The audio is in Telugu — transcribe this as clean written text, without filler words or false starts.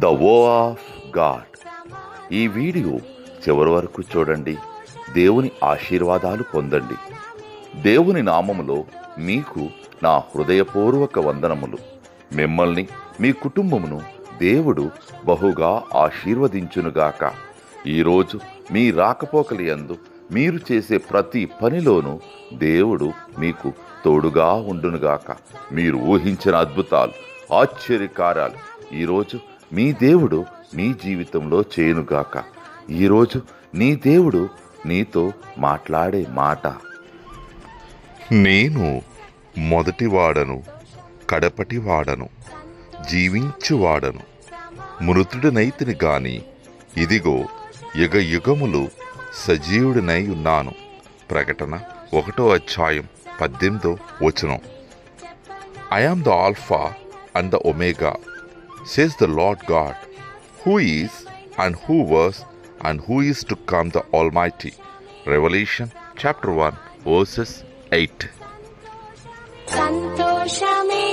ద వో ఆఫ్ గాడ్. ఈ వీడియో చివరి వరకు చూడండి. దేవుని ఆశీర్వాదాలు పొందండి. దేవుని నామములో మీకు నా హృదయపూర్వక వందనములు. మిమ్మల్ని మీ కుటుంబమును దేవుడు బహుగా ఆశీర్వదించునుగాక. ఈరోజు మీ రాకపోకలి యందు మీరు చేసే ప్రతి పనిలోనూ దేవుడు మీకు తోడుగా ఉండునుగాక. మీరు ఊహించిన అద్భుతాలు, ఆశ్చర్యకార్యాలు ఈరోజు మీ దేవుడు మీ జీవితంలో చేయునుగాక. ఈరోజు నీ దేవుడు నీతో మాట్లాడే మాట: నేను మొదటివాడను, కడపటివాడను, జీవించువాడను, మృతుడినైతిని గాని ఇదిగో యుగ యుగములు సజీవుడినై ఉన్నాను. ప్రకటన 1:18. I am the Alpha and the Omega, says the Lord God, who is and who was and who is to come, the Almighty. Revelation chapter 1 verses 8. సంతోషమే